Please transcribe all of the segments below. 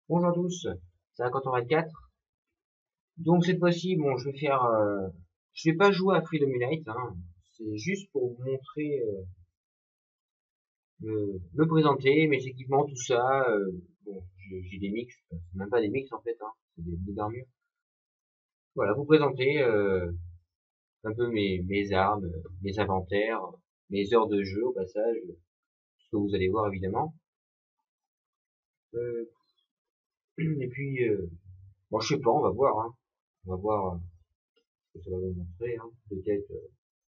Bonjour à tous, c'est la Canton 24. Donc cette fois-ci, bon, je vais pas jouer à Freedom Unite, hein. C'est juste pour vous montrer, me présenter, mes équipements, tout ça. Bon, j'ai des mix, c'est même pas des mix en fait, hein, c'est des bouts d'armure. Voilà, vous présenter un peu mes armes, mes inventaires, mes heures de jeu au passage, ce que vous allez voir évidemment. Euh, et puis, bon, je sais pas, on va voir, hein. On va voir ce que ça va nous montrer, hein. Peut-être,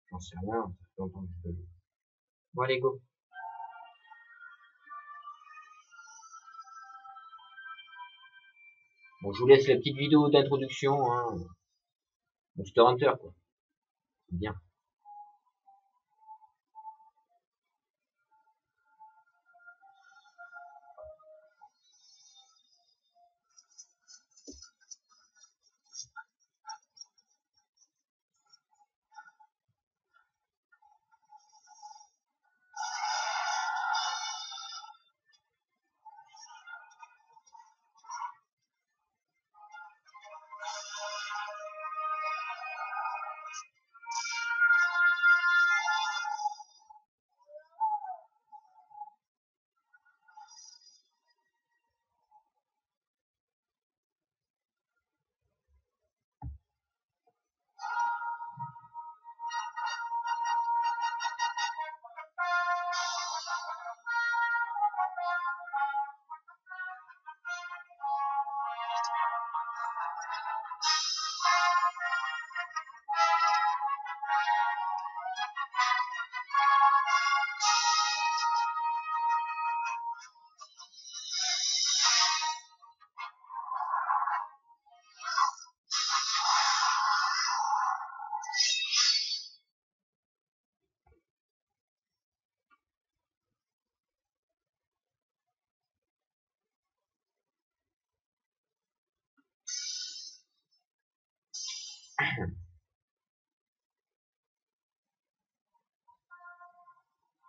j'en sais rien, ça fait longtemps que je peux jouer. Bon, allez, go. Bon, je vous laisse la petite vidéo d'introduction, hein. Monster Hunter, quoi. C'est bien.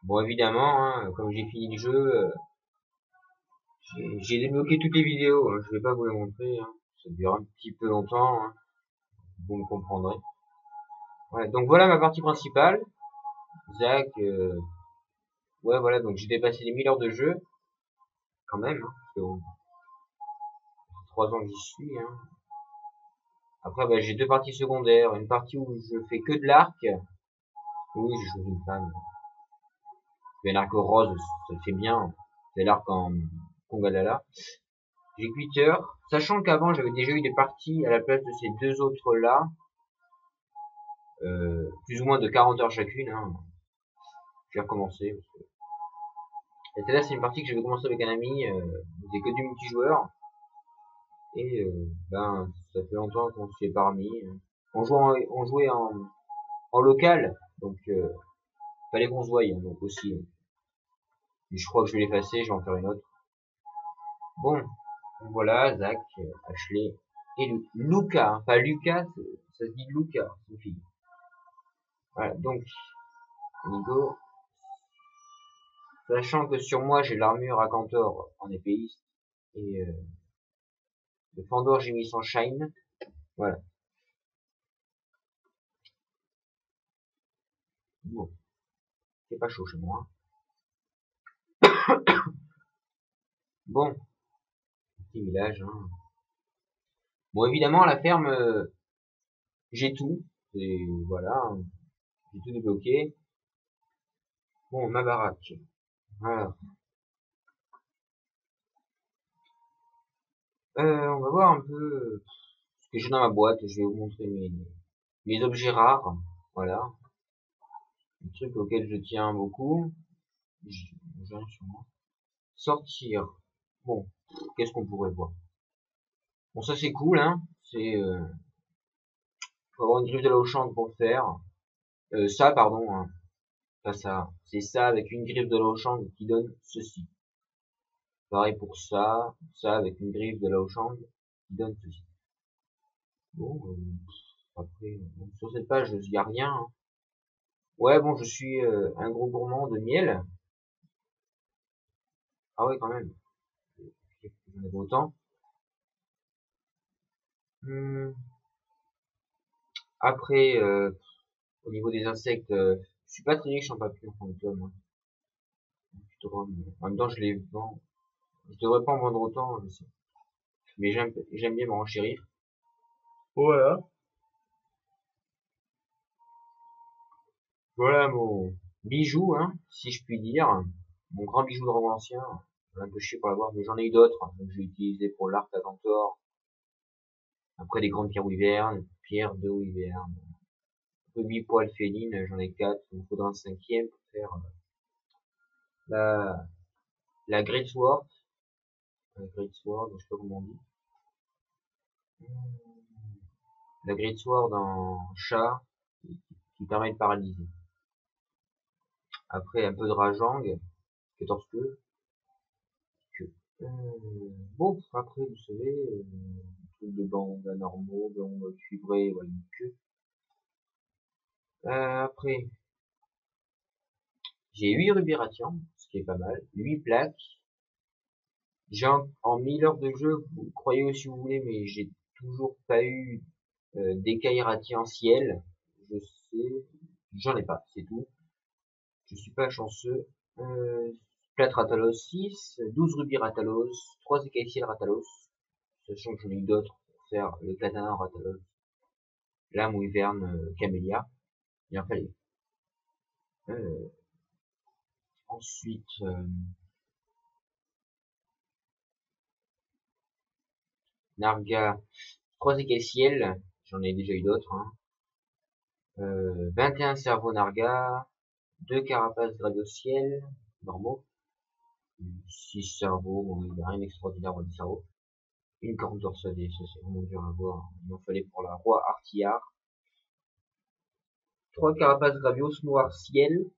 Bon, évidemment, hein, comme j'ai fini le jeu, j'ai débloqué toutes les vidéos, hein. Je vais pas vous les montrer, hein. Ça dure un petit peu longtemps, hein. Vous me comprendrez. Ouais, donc voilà ma partie principale. Zach, ouais, voilà, donc j'ai dépassé les 1000 heures de jeu, quand même, hein, parce que bon, ça fait 3 ans que j'y suis, hein. Après, bah, j'ai deux parties secondaires. Une partie où je fais que de l'arc. Oui, j'ai choisi une femme. Mais l'arc rose, ça le fait bien. C'est l'arc en Kongadala. J'ai 8 heures. Sachant qu'avant, j'avais déjà eu des parties à la place de ces deux autres-là. Plus ou moins de 40 heures chacune, hein. Je vais recommencer. Et là, c'est une partie que j'avais commencé avec un ami. C'était que du multijoueur. Et ben, ça fait longtemps qu'on s'y est pas remis. On jouait en local. Donc, fallait qu'on se voie, hein, donc aussi. Mais je crois que je vais l'effacer, je vais en faire une autre. Bon, voilà, Zach, Ashley et Luca, hein, pas Lucas, ça se dit Luca, c'est une fille. Voilà, donc, Nigo, sachant que sur moi j'ai l'armure à Cantor en épéiste, et le Fandor j'ai mis son Shine, voilà. Bon, c'est pas chaud chez moi. Bon, petit village, hein. Bon, évidemment, à la ferme, j'ai tout, et voilà, hein, j'ai tout débloqué. Bon, ma baraque, voilà. On va voir un peu ce que j'ai dans ma boîte. Je vais vous montrer mes objets rares. Voilà. Un truc auquel je tiens beaucoup. J'ai rien sur moi. Sortir. Bon, qu'est-ce qu'on pourrait voir? Bon, ça c'est cool, hein. C'est faut avoir une griffe de la Auchan pour le faire. Ça, pardon, hein. Pas ça. C'est ça avec une griffe de la Auchan qui donne ceci. Pareil pour ça. Ça avec une griffe de la Auchan qui donne ceci. Bon, après, bon, sur cette page, il n'y a rien, hein. Ouais, bon, je suis un gros gourmand de miel. Ah ouais, quand même. J'en avais autant. Après, au niveau des insectes, je suis pas très riche en papillons fantômes. Hein. En même temps, je les vends. Je devrais pas en vendre autant, je sais. Mais j'aime bien me renchérir. Voilà. Voilà mon bijou, hein, si je puis dire. Mon grand bijou de roman ancien. Un peu chier pour l'avoir, mais j'en ai eu d'autres. Hein, donc je l'ai utilisé pour l'arc à Cantor. Après des grandes pierres wyvernes, pierres de wyverne. Rubis poil féline, j'en ai 4. Il me faudra un cinquième pour faire la, la Great Sword. Great Sword, je sais pas comment on dit. La Great Sword en chat qui permet de paralyser. Après un peu de Rajang, 14 queues. Bon, après vous savez, truc de bande anormaux, bande cuivrée, voilà une queue. Après, j'ai 8 rubis radiants, ce qui est pas mal, 8 plaques. J'ai en 1000 heures de jeu, vous croyez si vous voulez, mais j'ai toujours pas eu d'écailles radiants ciel. Je sais, j'en ai pas, c'est tout. Je suis pas chanceux. Plate Ratalos 6, 12 rubis Ratalos, 3 écailles ciel Ratalos, sachant que j'en ai eu d'autres pour faire le katana Ratalos, lame wyverne camélia, il en fallait. Ensuite, Narga, 3 écailles ciel, j'en ai déjà eu d'autres. Hein. 21 cerveaux Narga, 2 carapaces Gradiociel, normaux, 6 cerveaux, bon, il n'y a rien d'extraordinaire dans les cerveaux. Une corne torsadée, ça c'est vraiment dur à voir. Il en fallait pour la roi Artillard. 3 carapaces Gravios noir ciel.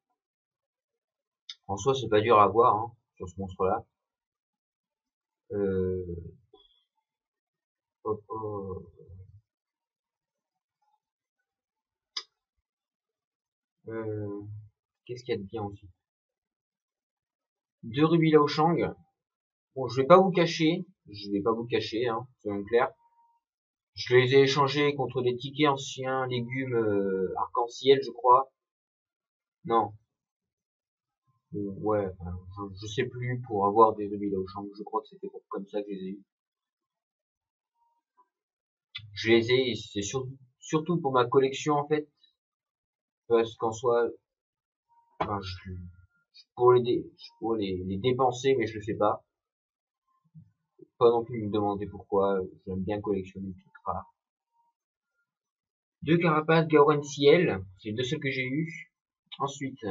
En soi, c'est pas dur à voir hein, sur ce monstre-là. Qu'est-ce qu'il y a de bien aussi? 2 rubis Lao Shang. Bon, je vais pas vous cacher, hein, soyons clairs. Je les ai échangés contre des tickets anciens légumes arc-en-ciel, je crois. Non. Ouais, enfin, je sais plus pour avoir des rubis Lao Shang. Je crois que c'était comme ça que je les ai eu. Je les ai, c'est surtout pour ma collection en fait, parce qu'en soi, enfin, pour les dépenser, mais je le fais pas. Pas non plus me demander pourquoi. J'aime bien collectionner des trucs rares. 2 carapaces Gaoren Ciel, c'est les 2 seuls que j'ai eu. Ensuite,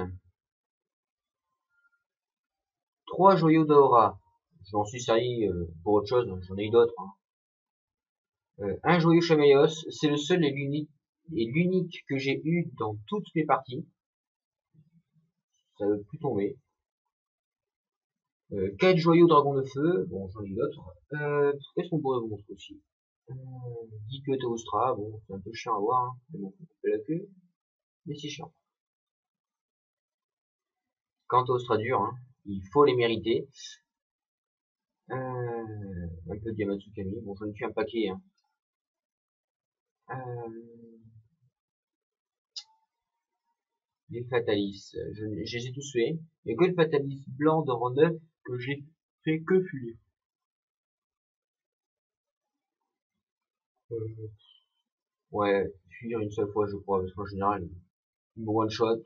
3 joyaux d'Aura. Je m'en suis servi pour autre chose, j'en ai eu d'autres. Hein. Un joyau Chamayos, c'est le seul et l'unique que j'ai eu dans toutes mes parties. Ça ne veut plus tomber. 4 joyaux Dragon de Feu, bon j'en ai eu d'autres. Qu'est-ce qu'on pourrait vous montrer aussi 10 queues Teostra, bon c'est un peu chiant à voir, hein. Mais bon, faut couper la queue. Mais c'est chiant. Quant aux Stradur, hein, il faut les mériter. Un peu de Yamatsukami, bon j'en ai tué un paquet. Hein. Les Fatalis, je les ai tous faits. Il n'y a que le Fatalis blanc de rang 9 que j'ai fait que fuir. Ouais, fuir une seule fois je crois, parce qu'en général, il me one shot.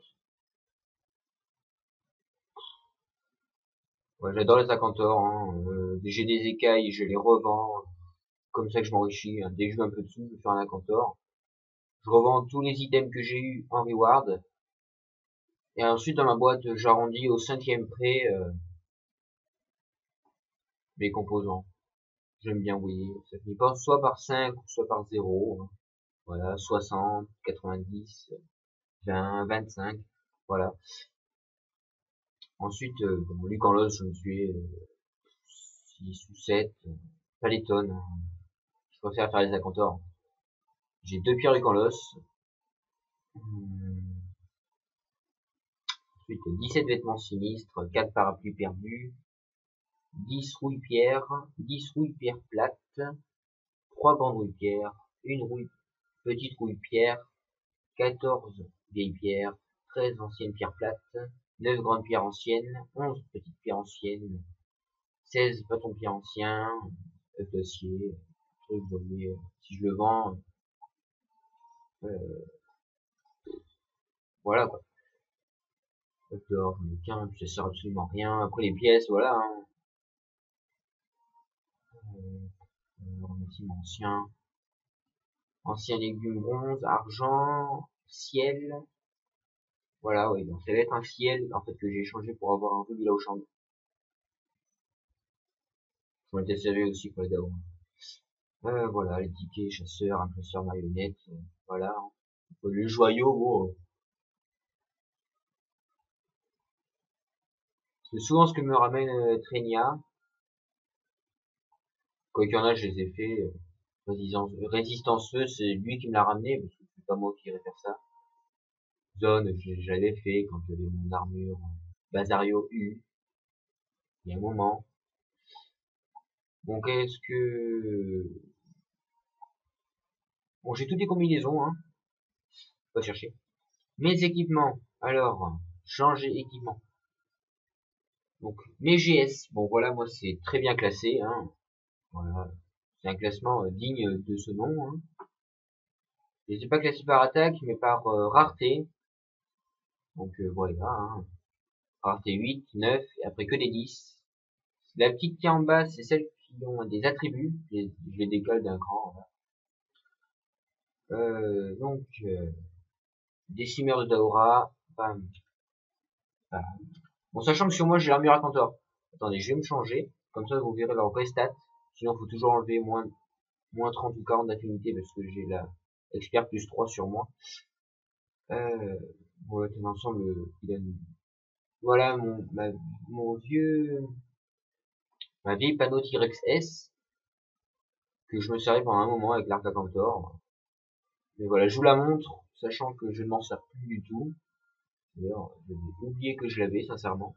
Ouais, j'adore les Acantors, hein. J'ai des écailles, je les revends. Comme ça que je m'enrichis. Hein. Dès que je veux un peu de sous, je fais un Acantor. Je revends tous les items que j'ai eu en reward. Et ensuite, dans ma boîte, j'arrondis au 5e près mes composants. J'aime bien, oui. Ça finit pas soit par 5, soit par 0. Hein. Voilà, 60, 90, 20, 25. Voilà. Ensuite, bon, Luc en Lost, je me suis 6 ou 7. Pas les tonnes. Hein. Je préfère faire les Acantors. J'ai 2 pierres Luc en Lost. Ensuite, 17 vêtements sinistres, 4 parapluies perdus, 10 rouille pierres, 10 rouille pierres plates, 3 grandes rouille pierres, une petite rouille pierre, 14 vieilles pierres, 13 anciennes pierres plates, 9 grandes pierres anciennes, 11 petites pierres anciennes, 16 bâtons pierres anciens, d'acier, truc volé, si je le vends, voilà quoi. D'or, j'en ai qu'un, puis ça sert absolument à rien. Après les pièces, voilà. Hein. Ancien, ancien légume bronze, argent, ciel. Voilà, oui, donc ça va être un ciel en fait que j'ai changé pour avoir un rubis là au champ. J'en étais servi aussi pour les DAO. Voilà, les tickets, chasseurs, impresseurs, marionnettes, voilà. Hein. Les joyaux, bon. C'est souvent ce que me ramène Trenia. Quoi qu'il y en a, je les ai fait. Résistanceux, c'est lui qui me l'a ramené, parce que c'est pas moi qui irais faire ça. Zone, j'avais fait quand j'avais mon armure Basario U. Il y a un moment. Bon, qu'est-ce que... Bon, j'ai toutes les combinaisons, hein. Pas chercher. Mes équipements. Alors, changer équipement. Donc, mes GS. Bon, voilà, moi, c'est très bien classé, hein. Voilà. C'est un classement digne de ce nom, hein. Je les ai pas classés par attaque, mais par rareté. Donc, voilà, hein. Rareté 8, 9, et après que des 10. La petite qui est en bas, c'est celle qui ont des attributs. Je les décolle d'un cran, voilà. Donc, décimeur de Daora, bam, bam. Bon, sachant que sur moi j'ai l'armure à Cantor. Attendez, je vais me changer. Comme ça, vous verrez leur vraie stat. Sinon, il faut toujours enlever moins 30 ou 40 d'affinité parce que j'ai la expert plus 3 sur moi. Voilà, dans l'ensemble, il donne... Voilà ma vieille panneau T-Rex S que je me servais pendant un moment avec l'arc à Cantor. Mais voilà, je vous la montre, sachant que je ne m'en sers plus du tout. D'ailleurs, j'avais oublié que je l'avais, sincèrement.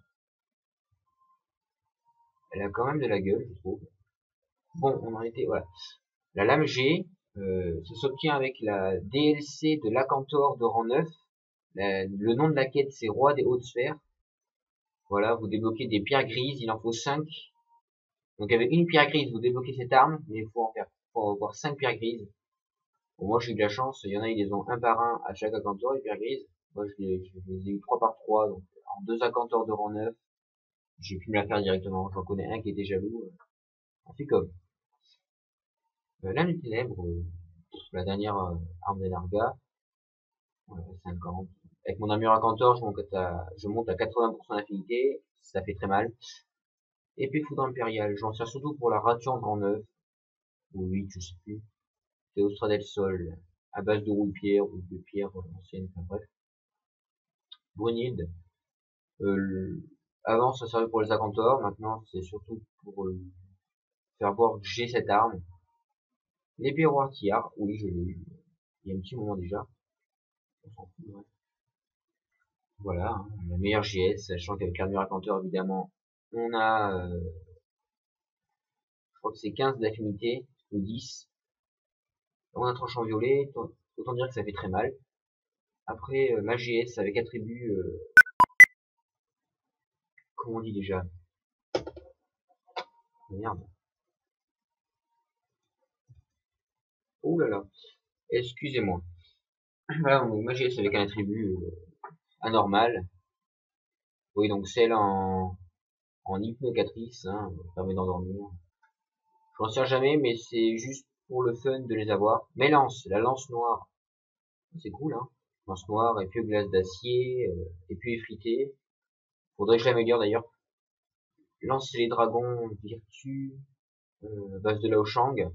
Elle a quand même de la gueule, je trouve. Bon, on en était, voilà. La lame G, ça s'obtient avec la DLC de l'Acantor de rang 9. Le nom de la quête, c'est Roi des Hautes Sphères. Voilà, vous débloquez des pierres grises, il en faut 5. Donc avec une pierre grise, vous débloquez cette arme, mais il faut avoir 5 pierres grises. Bon, moi j'ai eu de la chance, il y en a, ils les ont un par un à chaque Acantor, les pierres grises. Moi je les ai eu 3 par 3, donc en 2 Acantors de rang 9. J'ai pu me la faire directement, j'en connais un qui était jaloux. On fait comme. Lame des ténèbres, la dernière arme des Nargas, 50. Avec mon armure à Cantor, je monte à 80% d'affinité, ça fait très mal. Épée foudre impériale, j'en sers surtout pour la rature en 9, ou 8, je sais plus. Théostra del Sol, à base de rouille pierre, ou de pierre ancienne, enfin bref. Brunide, avant ça servait pour les Acantors, maintenant c'est surtout pour faire voir que j'ai cette arme. L'épée roartière, oui je l'ai eu, il y a un petit moment déjà. On s'en fout, ouais. Voilà, hein, la meilleure GS, sachant qu'avec l'armure à Cantor, évidemment, on a, je crois que c'est 15 d'affinité, ou 10. On a tranchant violet, autant dire que ça fait très mal. Après, ma GS avec attribut, comment on dit déjà? Merde. Oh là là. Excusez-moi. Voilà, donc ma GS avec un attribut anormal. Oui, donc celle en hypnocatrice, hein, permet d'endormir. Je m'en sers jamais, mais c'est juste pour le fun de les avoir. Mes lances, la lance noire. C'est cool, hein. Lance noire, et puis glace d'acier, et puis effrité. Faudrait que je l'améliore d'ailleurs. Lance les dragons, virtu, base de Lao Shang.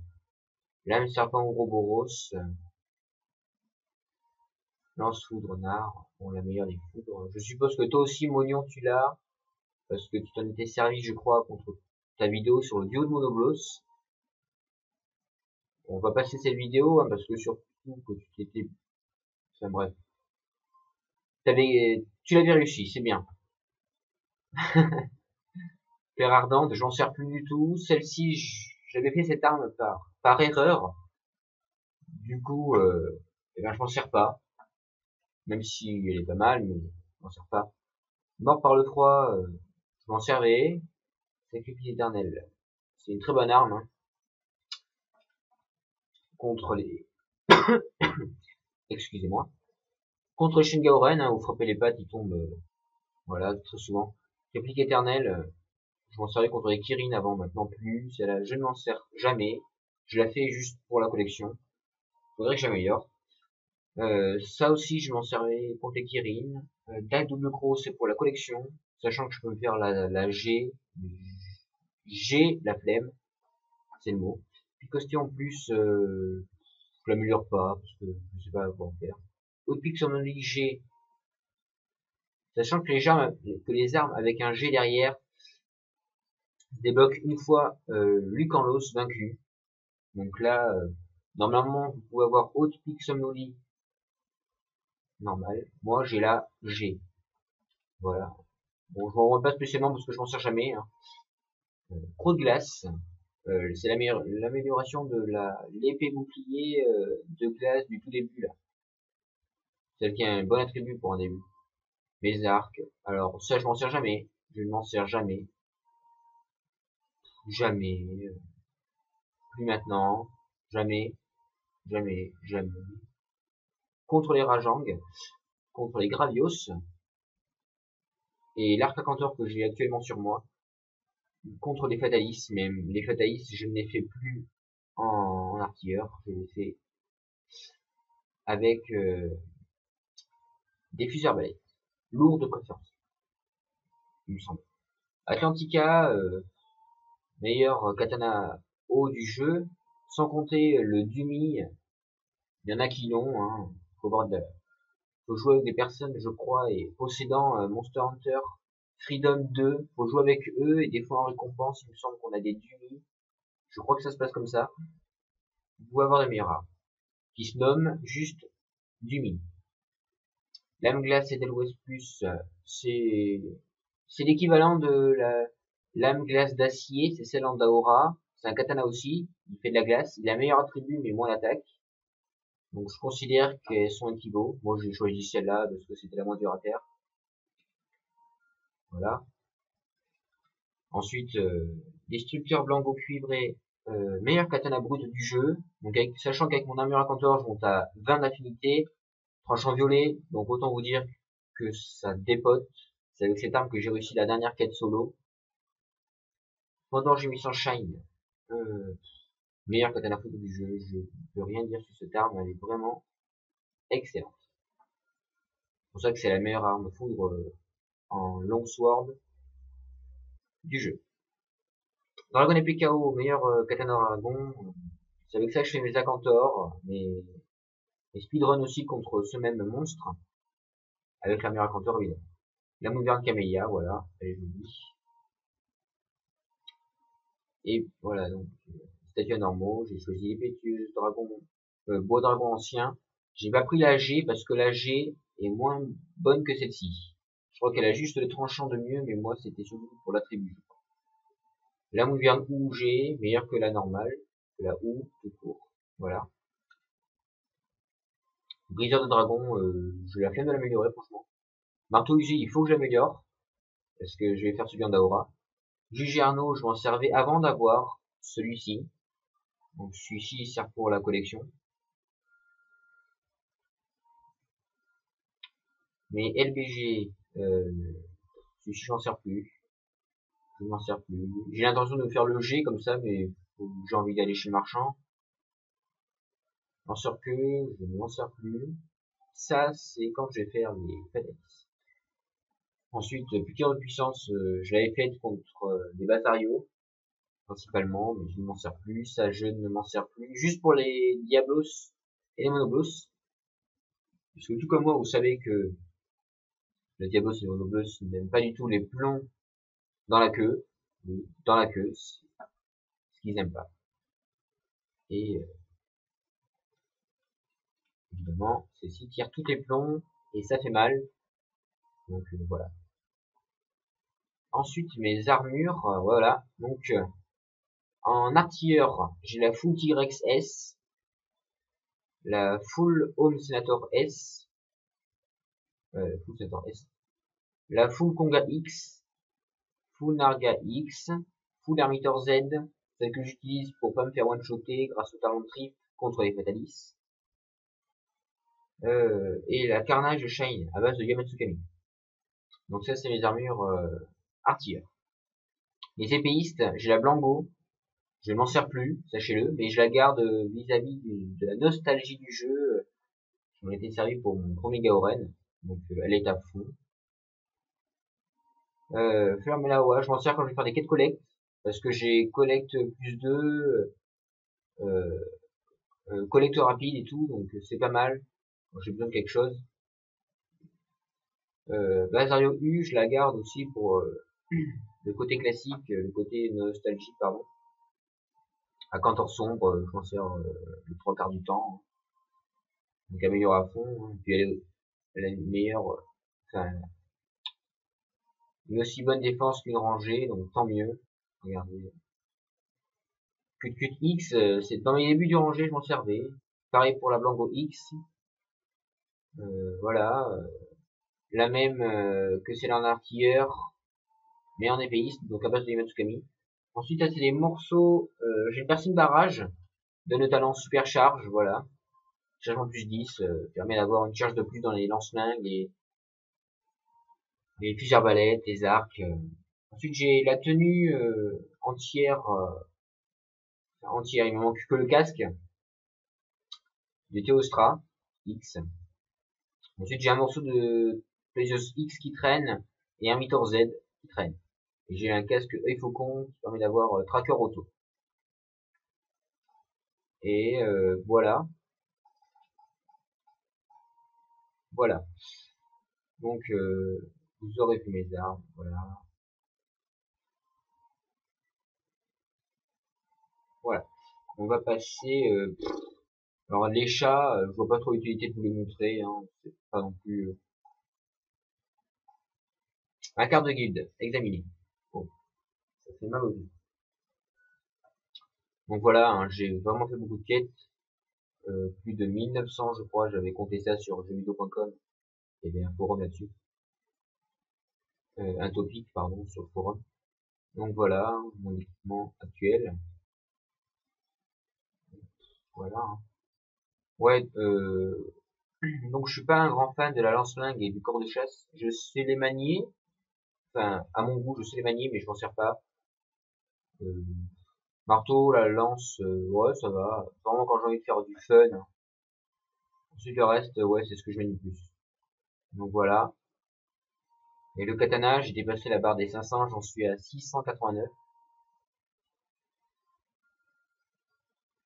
Lame serpent Ouroboros. Lance foudre nard. Bon, la meilleure des foudres. Je suppose que toi aussi, Mognon, tu l'as. Parce que tu t'en étais servi, je crois, contre ta vidéo sur le duo de Monoblos. On va passer cette vidéo, hein, parce que surtout que tu t'étais... Enfin bref. Tu l'avais réussi, c'est bien. Pierre ardente, j'en sers plus du tout. Celle-ci, j'avais fait cette arme par erreur. Du coup, eh ben, je m'en sers pas. Même si elle est pas mal, mais je m'en sers pas. Mort par le froid, je m'en servais. Sacrifice éternel. C'est une très bonne arme, hein, contre les... Excusez-moi. Contre Shingaoren, hein, vous frappez les pattes, il tombe, voilà, très souvent. Réplique éternelle, je m'en servais contre les Kirin avant, maintenant plus. Celle-là, je ne m'en sers jamais. Je la fais juste pour la collection. Faudrait que j'améliore. Ça aussi, je m'en servais contre les Kirin. Dague double croc, c'est pour la collection. Sachant que je peux me faire la G. G, la flemme. C'est le mot. Puis Costé en plus, je l'améliore pas, parce que je sais pas quoi en faire. Haute pique sur mon G. Sachant que les armes avec un G derrière débloquent une fois Lucanlos vaincu. Donc là, normalement, vous pouvez avoir haute pique somnoli normal. Moi, j'ai la G. Voilà. Bon, je m'en rends pas spécialement parce que je m'en sers jamais. Hein. Croc de glace. C'est l'amélioration de l'épée bouclier de glace du tout début là. Celle qui a un bon attribut pour un début. Mes arcs. Alors ça, je m'en sers jamais. Je ne m'en sers jamais. Jamais. Plus maintenant. Jamais. Jamais. Jamais. Contre les Rajang. Contre les Gravios. Et l'arc à cantor que j'ai actuellement sur moi. Contre les Fatalis. Même les Fatalis, je ne les fais plus en artilleur. Je les fais avec des fusils arbalètes. Lourds de préférence. Il me semble. Atlantica, meilleur katana haut du jeu, sans compter le Dumi. Il y en a qui l'ont, hein. Faut jouer avec des personnes, je crois, et possédant Monster Hunter Freedom 2, faut jouer avec eux, et des fois en récompense, il me semble qu'on a des Dumi. Je crois que ça se passe comme ça. Vous pouvez avoir les meilleures armes, qui se nomment juste Dumi. Lame glace et Delwest Plus, c'est l'équivalent de la lame glace d'acier, c'est celle en Daora. C'est un katana aussi, il fait de la glace, il a meilleur attribut mais moins d'attaque. Donc je considère qu'elles sont équivalentes. Moi j'ai choisi celle-là parce que c'était la moins dure à faire. Voilà. Ensuite, destructeur blanco cuivré, meilleur katana brut du jeu. Donc sachant qu'avec mon armure à cantor, je monte à 20 d'affinité, tranchant violet, donc autant vous dire que ça dépote. C'est avec cette arme que j'ai réussi la dernière quête solo. Pendant j'ai mis Sunshine, meilleur katana foudre du jeu, je ne peux rien dire sur cette arme, elle est vraiment excellente. C'est pour ça que c'est la meilleure arme foudre en longsword du jeu. Dragon épée KO, meilleur katana dragon. C'est avec ça que je fais mes Acantor, mes speedrun aussi contre ce même monstre, avec la meilleure Acantor évidemment. La Mouverne Camélia, voilà, elle est jolie. Et voilà, donc, statues normaux, j'ai choisi épétueuse, dragon, bois dragon ancien. J'ai pas pris la G parce que la G est moins bonne que celle-ci. Je crois qu'elle a juste le tranchant de mieux, mais moi c'était surtout pour l'attribut. La Mouverne OU G, meilleure que la normale, que la OU tout court. Voilà. Briseur de dragon, je la flemme de l'améliorer franchement. Marteau usé, il faut que j'améliore, parce que je vais faire celui en Daora. Juge Arnaud, je m'en servais avant d'avoir celui-ci. Donc celui-ci sert pour la collection. Mais LBG, celui-ci j'en sers plus. Je m'en sers plus. J'ai l'intention de faire le G comme ça, mais j'ai envie d'aller chez le marchand. J'en sers que, je ne m'en sers plus. Ça, c'est quand je vais faire les FedEx. Ensuite, piqûre de puissance, je l'avais faite contre des Basarios, principalement, mais je ne m'en sers plus. Ça, je ne m'en sers plus. Juste pour les Diablos et les Monoblos. Parce que tout comme moi, vous savez que le Diablos et le Monoblos n'aiment pas du tout les plombs dans la queue. Oui, dans la queue, c'est ce qu'ils n'aiment pas. Et évidemment, ceci tire tous les plombs et ça fait mal. Donc voilà. Ensuite, mes armures, voilà. Donc en artilleur, j'ai la Full T-Rex S. la Full Home Senator S, Full Senator S, la Full Konga X, Full Narga X, Full Hermitor Z, celle que j'utilise pour pas me faire one-shotter grâce au talent de trip contre les Fatalis, et la Carnage Shine à base de Yamatsukami. Donc ça c'est mes armures artilleurs. Les épéistes, j'ai la Blango, je ne m'en sers plus, sachez-le, mais je la garde vis-à-vis de la nostalgie du jeu. Je m'en étais servi pour mon premier Gaoren, donc elle est à fond. Flammelawa, je m'en sers quand je vais faire des quêtes collecte, parce que j'ai collecte plus 2, collecte rapide et tout, donc c'est pas mal quand j'ai besoin de quelque chose. Basario U, je la garde aussi pour le côté classique, le côté nostalgique, pardon. À Cantor sombre, je m'en sers le 3/4 du temps. Donc améliore à fond, hein. Puis elle a une meilleure, enfin, une aussi bonne défense qu'une rangée, donc tant mieux. Regardez. Cut X, c'est dans mes débuts du rangée, je m'en servais. Pareil pour la Blanco X. Voilà. La même que celle en artilleur, mais en épéiste, donc à base de Yamatsukami. Ensuite, là, c'est des morceaux, j'ai une Persine Barrage, donne le talent super charge, voilà. Chargement plus 10, permet d'avoir une charge de plus dans les lance-lingues et les fusils arbalètes, les arcs. Ensuite, j'ai la tenue entière, il me manque que le casque de Théostra X. Ensuite, j'ai un morceau de Plesios X qui traîne et un Mythor Z qui traîne. Et j'ai un casque œil faucon qui permet d'avoir tracker auto. Et voilà. Voilà. Donc, vous aurez vu mes armes. Voilà. Voilà. On va passer. Alors les chats, je vois pas trop l'utilité de vous les montrer. Hein. C'est pas non plus. La carte de guilde, examinée. Bon, ça fait mal aux yeux. Donc voilà, hein, j'ai vraiment fait beaucoup de quêtes. Plus de 1900 je crois, j'avais compté ça sur jeuxvideo.com. Il y avait un forum là-dessus. Un topic, pardon, sur le forum. Donc voilà, mon équipement actuel. Voilà. Hein. Ouais, donc je suis pas un grand fan de la lance-lingue et du corps de chasse. Je sais les manier. Enfin, à mon goût, je sais les manier, mais je m'en sers pas. Marteau, la lance, ouais, ça va. Vraiment quand j'ai envie de faire du fun. Ensuite, le reste, ouais, c'est ce que je manie le plus. Donc voilà. Et le katana, j'ai dépassé la barre des 500, j'en suis à 689.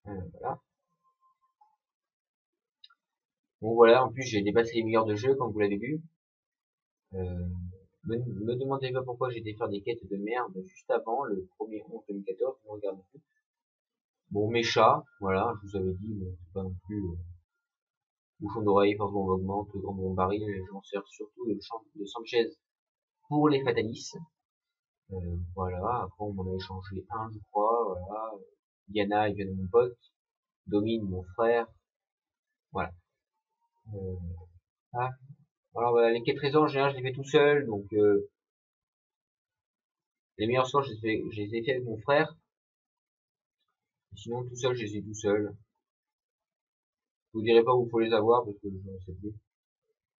Voilà. Bon voilà, en plus j'ai dépassé les meilleurs de jeu, comme vous l'avez vu. Me demandez pas pourquoi j'ai été faire des quêtes de merde juste avant, le 1er 11 2014, je ne regarde plus. Bon, mes chats, voilà, je vous avais dit, bon, c'est pas non plus bouchon d'oreille, force bombe augmente, grand bombe baril, je m'en sers surtout de Sanchez pour les Fatalis. Voilà, après on m'en a échangé un, je crois, voilà. Diana, il vient de mon pote. Domine, mon frère. Voilà. Ah. Alors, voilà, les quêtes trésors, en général, je les fais tout seul, donc les meilleurs scores, je les ai fait avec mon frère. Sinon, tout seul, je les ai tout seul. Je vous dirai pas où il faut les avoir, parce que je ne sais plus.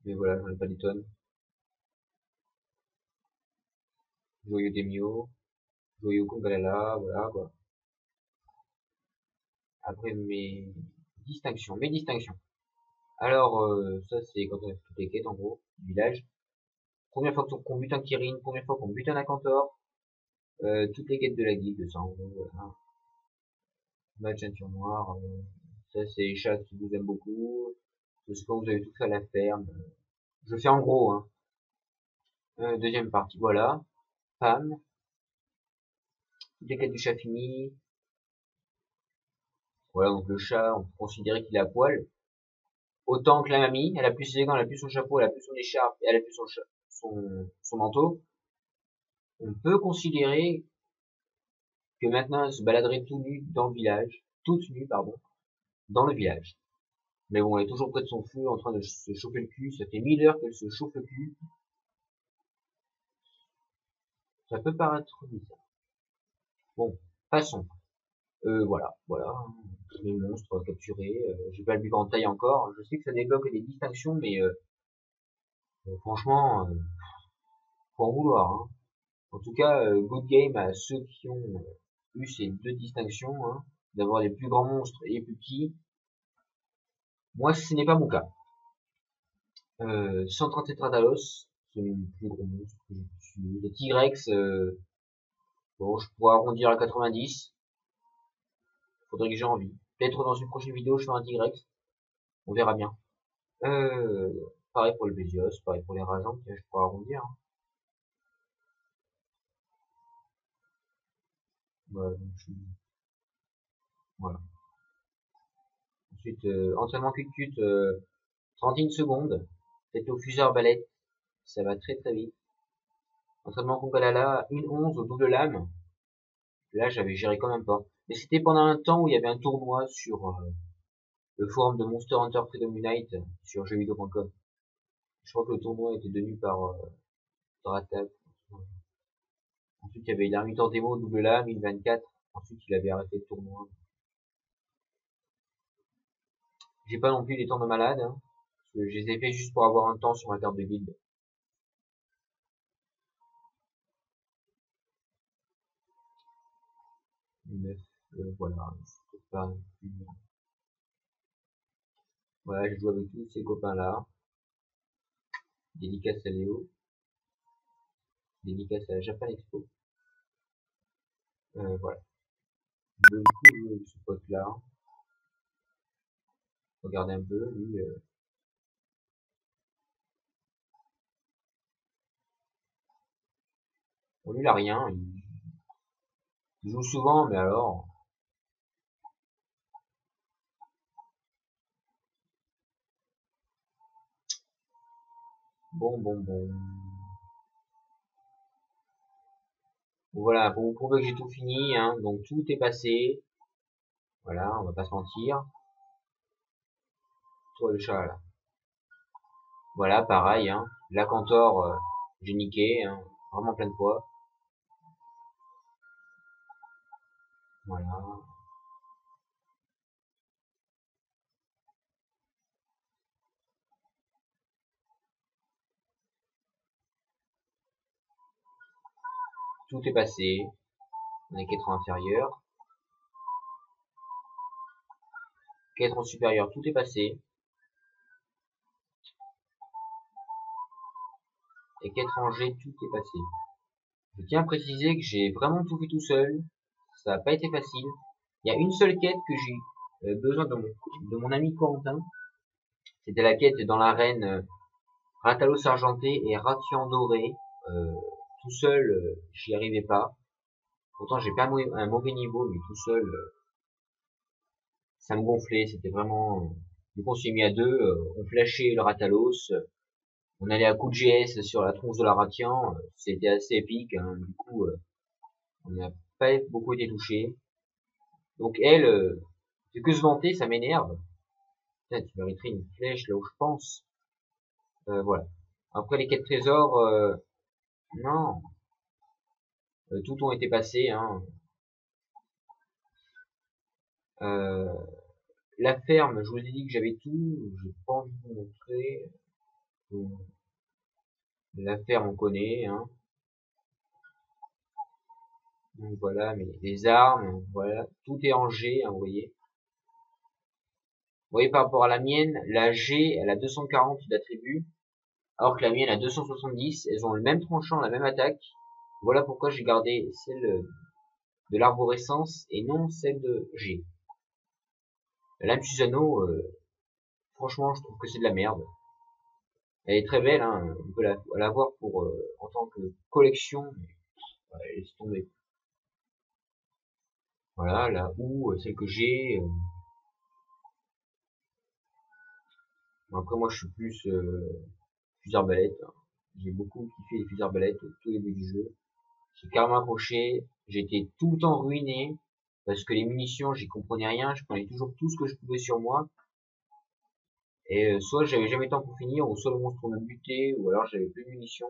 Mais voilà, j'en ai pas des tonnes. Joyeux Demio, Joyeux Kongalala, voilà, quoi. Après, mes distinctions. Alors, ça, c'est quand on a fait toutes les quêtes, en gros, du village. Première fois qu'on bute un Kirin, première fois qu'on bute un Akantor. Toutes les quêtes de la guilde, ça, en gros, voilà. Match ceinture noire, ça, c'est les chats qui vous aiment beaucoup. C'est ce que vous avez tout fait à la ferme. Je fais en gros, hein. Deuxième partie, voilà. Pam. Toutes les quêtes du chat finies. Voilà, donc le chat, on peut considérer qu'il est à poil. Autant que la mamie, elle a plus ses élégants, elle a plus son chapeau, elle a plus son écharpe, et elle a plus son manteau. On peut considérer que maintenant elle se baladerait tout nu dans le village, toute nue, pardon, dans le village. Mais bon, elle est toujours près de son feu, en train de se chauffer le cul. Ça fait 1000 heures qu'elle se chauffe le cul. Ça peut paraître bizarre. Bon, passons. Voilà. Les monstres capturés. J'ai pas le but en taille encore. Je sais que ça débloque des distinctions, mais franchement, faut en vouloir. Hein. En tout cas, good game à ceux qui ont eu ces deux distinctions, hein, d'avoir les plus grands monstres et les plus petits. Moi, ce n'est pas mon cas. 137 Radalos, c'est le plus gros monstre que j'ai tué. Les T-Rex, bon, je pourrais arrondir à 90. Faudrait que j'ai envie. Peut-être dans une prochaine vidéo, je ferai un T-Rex. On verra bien. Euh, Pareil pour le Bézios, pareil pour les rageants, je pourrais arrondir. Hein. Voilà, voilà. Ensuite, entraînement cut-cut, 31 secondes. Peut-être au fusil arbalète, ça va très très vite. Entraînement Kongalala, 1-11 au double lame. Là, j'avais géré quand même pas. Mais c'était pendant un temps où il y avait un tournoi sur le forum de Monster Hunter Freedom Unite sur jeuxvideo.com. Je crois que le tournoi était tenu par Dratak. Ensuite, il y avait l'Armitor Demo double lame, 1024. Ensuite, il avait arrêté le tournoi. J'ai pas non plus des temps de malade. Hein, parce que je les ai fait juste pour avoir un temps sur ma carte de guilde. 9, voilà. Je peux pas plus. Voilà, je joue avec tous ces copains-là. Dédicace à Léo. Dédicace à la Japan Expo. Voilà. Je veux beaucoup jouer avec ce pote-là. Regardez un peu, lui. Bon, lui, il a rien. Il joue souvent, mais alors. Bon. Bon, voilà, pour vous prouver que j'ai tout fini, hein, donc tout est passé. Voilà, on va pas se mentir. Toi, le chat, là. Voilà, pareil, hein. La Cantor, j'ai niqué, hein, vraiment plein de fois. Voilà. Tout est passé. On est qu'être en inférieur. Qu'être en supérieur, tout est passé. Et qu'être en G, tout est passé. Je tiens à préciser que j'ai vraiment tout fait tout seul. Ça n'a pas été facile. Il y a une seule quête que j'ai besoin de mon ami Corentin. C'était la quête dans l'arène Ratalos argenté et Ratian doré. Tout seul, j'y arrivais pas. Pourtant, j'ai pas un mauvais niveau, mais tout seul, ça me gonflait. C'était vraiment. Du coup, on s'est mis à deux. On flashait le Ratalos. On allait à coup de GS sur la tronche de la Ratian. C'était assez épique. Hein. Du coup, on n'a pas beaucoup été touché. Donc elle, c'est que se vanter, ça m'énerve. Putain, tu mériterais une flèche là où je pense. Voilà. Après les quêtes trésors, non, tout ont été passés. Hein. Euh, la ferme, je vous ai dit que j'avais tout. J'ai pas envie de vous montrer. La ferme, on connaît. Hein. Donc voilà, mais les armes, voilà, tout est en G, hein, vous voyez. Vous voyez par rapport à la mienne, la G, elle a 240 d'attributs, alors que la mienne a 270. Elles ont le même tranchant, la même attaque. Voilà pourquoi j'ai gardé celle de l'arborescence et non celle de G. La lame Susano, franchement, je trouve que c'est de la merde. Elle est très belle, hein, on peut la voir pour en tant que collection, mais ouais, laisse tomber. Voilà, la ou celle que j'ai. Après, moi, je suis plus fusil arbalète. Hein. J'ai beaucoup kiffé les fusils arbalètes au tout début du jeu. J'ai carrément accroché. J'étais tout le temps ruiné parce que les munitions, j'y comprenais rien. Je prenais toujours tout ce que je pouvais sur moi. Et soit j'avais jamais le temps pour finir, ou soit le monstre m'a buté, ou alors j'avais plus de munitions.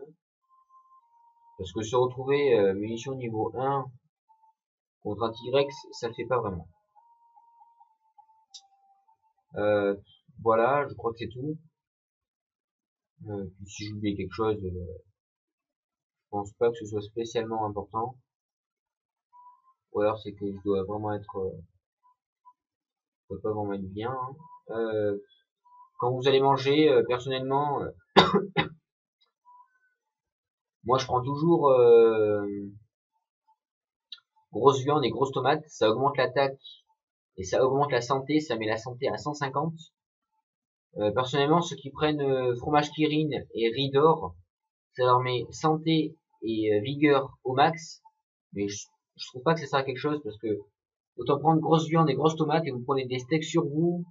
Parce que se retrouver munitions niveau 1 contre un T-Rex, ça le fait pas vraiment. Voilà, je crois que c'est tout. Puis si j'oublie quelque chose, je pense pas que ce soit spécialement important. Ou alors c'est que je dois vraiment être, je dois pas vraiment être bien. Hein. Quand vous allez manger, personnellement, moi je prends toujours grosse viande et grosse tomate, ça augmente l'attaque et ça augmente la santé, ça met la santé à 150. Personnellement, ceux qui prennent fromage Kirin et riz d'or, ça leur met santé et vigueur au max, mais je trouve pas que ça sert à quelque chose parce que autant prendre grosse viande et grosse tomate et vous prenez des steaks sur vous,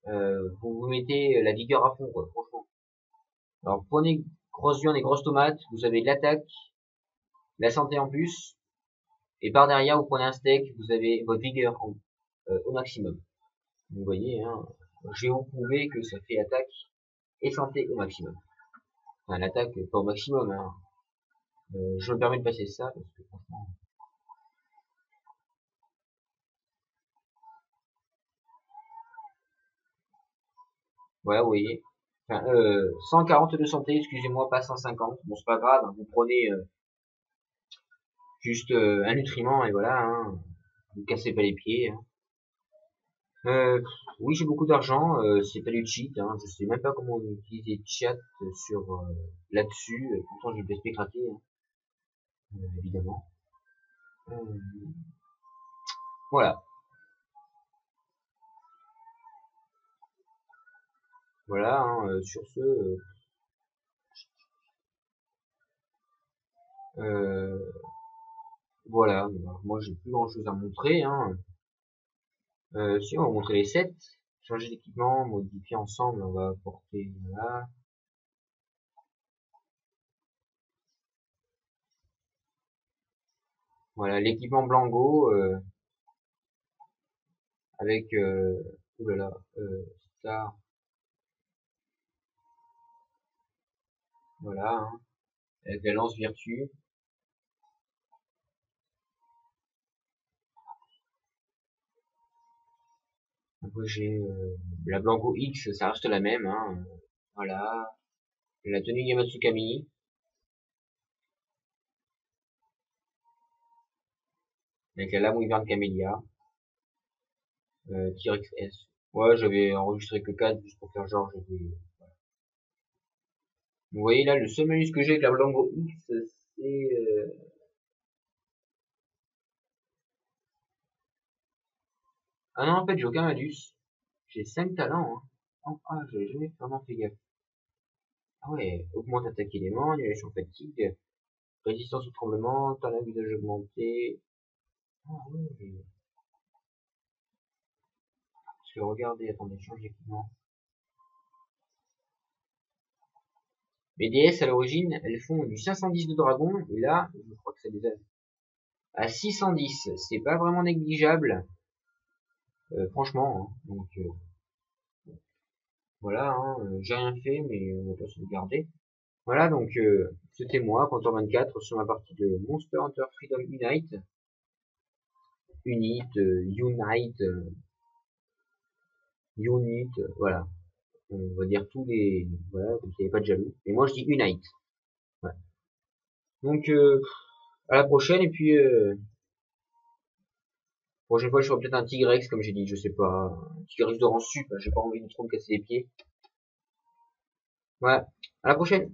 vous mettez la vigueur à fond, quoi, franchement. Alors prenez grosse viande et grosse tomate, vous avez de l'attaque, la santé en plus, et par derrière vous prenez un steak, vous avez votre vigueur au maximum. Vous voyez, hein, je vais vous prouver que ça fait attaque et santé au maximum. Enfin l'attaque pas au maximum, hein. Je me permets de passer ça parce que franchement. Voilà, vous voyez. Enfin, 140 de santé, excusez-moi, pas 150. Bon, c'est pas grave, hein, vous prenez juste un nutriment et voilà, hein, vous cassez pas les pieds. Hein. Oui, j'ai beaucoup d'argent, c'est pas du cheat, hein, je sais même pas comment utiliser chat sur là-dessus, pourtant j'ai PSP craqué, hein, évidemment. Voilà, voilà, hein, sur ce, voilà, moi j'ai plus grand chose à montrer, hein. Si on va montrer les sets, changer d'équipement, modifier ensemble, on va apporter, voilà. Voilà, l'équipement Blango, avec, oulala, Star, voilà, hein, avec la lance Virtue. Après j'ai la Blanco X, ça reste la même, hein, voilà. La tenue Yamatsukami, avec la lame Wyvern Camellia, T-Rex S. Ouais, j'avais enregistré que 4 juste pour faire genre, j'avais... Vous voyez là, le seul malus que j'ai avec la Blanco X, c'est... Ah non, en fait, j'ai aucun malus. J'ai 5 talents, hein. Oh, ah, j'avais jamais vraiment fait gaffe. Ah ouais, augmente attaque élément, annulation fatigue, résistance au tremblement, talent visage augmenté. Ah ouais, parce que regardez, attendez, change d'équipement. Les DS à l'origine, elles font du 510 de dragon, et là, je crois que ça les a à 610. C'est pas vraiment négligeable, franchement. Hein. Donc voilà, hein, j'ai rien fait, mais on va pas se le garder. Voilà, donc c'était moi, Quentin 24, sur ma partie de Monster Hunter Freedom Unite. Voilà. On va dire tous les, voilà, comme s'il n'y avait pas de jaloux. Et moi je dis Unite. Ouais. Donc à la prochaine, et puis prochaine fois je ferai peut-être un Tigrex, comme j'ai dit, je sais pas. Un Tigrex de rang sup, j'ai pas envie de trop me casser les pieds. Voilà. À la prochaine.